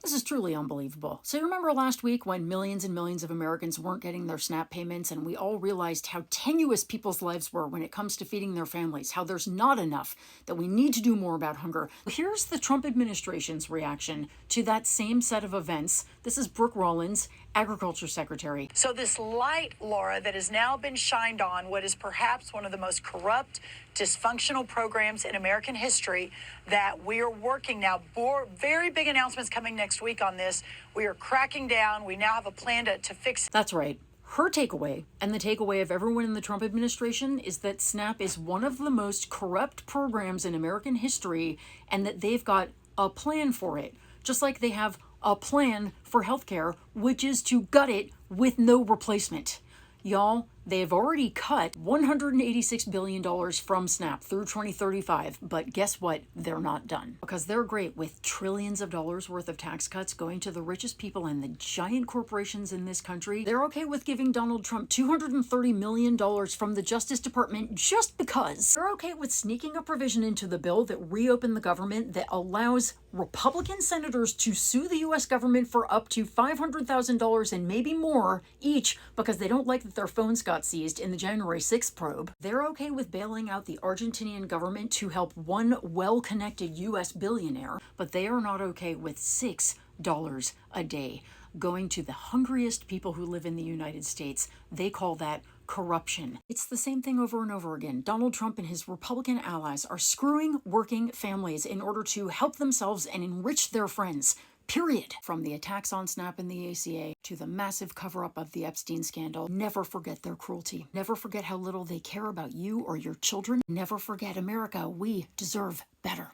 This is truly unbelievable. So you remember last week when millions and millions of Americans weren't getting their SNAP payments, and we all realized how tenuous people's lives were when it comes to feeding their families, how there's not enough, that we need to do more about hunger. Here's the Trump administration's reaction to that same set of events. This is Brooke Rollins, Agriculture Secretary. So this light, Laura, that has now been shined on what is perhaps one of the most corrupt, dysfunctional programs in American history, that we are working now. Very big announcements coming next week on this. We are cracking down. We now have a plan to fix. That's right. Her takeaway, and the takeaway of everyone in the Trump administration, is that SNAP is one of the most corrupt programs in American history, and that they've got a plan for it. Just like they have a plan for healthcare, which is to gut it with no replacement. Y'all, they've already cut $186 billion from SNAP through 2035, but guess what? They're not done. Because they're great with trillions of dollars worth of tax cuts going to the richest people and the giant corporations in this country. They're okay with giving Donald Trump $230 million from the Justice Department just because. They're okay with sneaking a provision into the bill that reopened the government that allows Republican senators to sue the U.S. government for up to $500,000 and maybe more each because they don't like that their phones got seized in the January 6th probe. They're okay with bailing out the Argentinian government to help one well-connected U.S. billionaire, but they are not okay with $6 a day going to the hungriest people who live in the United States. They call that corruption. It's the same thing over and over again. Donald Trump and his Republican allies are screwing working families in order to help themselves and enrich their friends. Period. From the attacks on SNAP and the ACA to the massive cover-up of the Epstein scandal, never forget their cruelty. Never forget how little they care about you or your children. Never forget, America, we deserve better.